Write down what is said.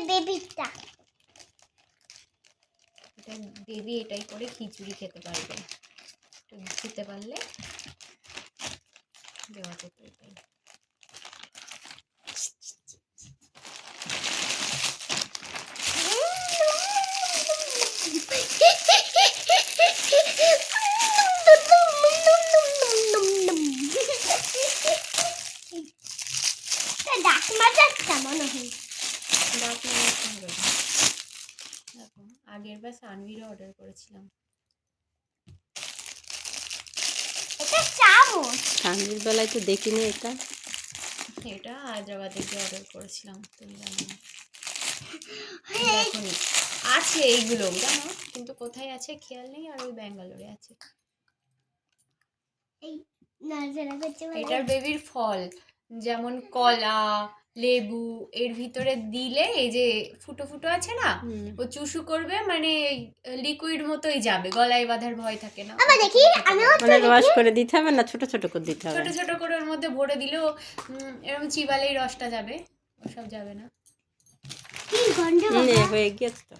বেবিটা বেবি এটাই করে খিচুড়ি খেতে পারবে, খেতে পারলে দেওয়া যেত এটাই। দেখো আগের বার সানভির অর্ডার করেছিলাম, সানভির বেলায় তো দেখিনি এটা। এটা হায়দ্রাবাদে গিয়ে অর্ডার করেছিলাম, তুমি জানো না। দেখনি আছে এইগুলো জানো, কিন্তু কোথায় আছে খেয়াল নেই, আর ওই ব্যাঙ্গালোরে আছে। এটার বেবির ফল যেমন কলা, লেবু এর ভিতরে দিলে এই যে ফুটো ফুটো আছে না, ও চুষু করবে, মানে লিকুইড মতোই যাবে, গলায় বাঁধার ভয় থাকে না। মানে রস করে দিতে হবে না, ছোট ছোট করে দিতে হবে? ছোট ছোট করে ওর মধ্যে ভরে দিলেও এরকম চিবালেই রসটা যাবে, ওসব যাবে না। হয়ে গিয়েছে তো।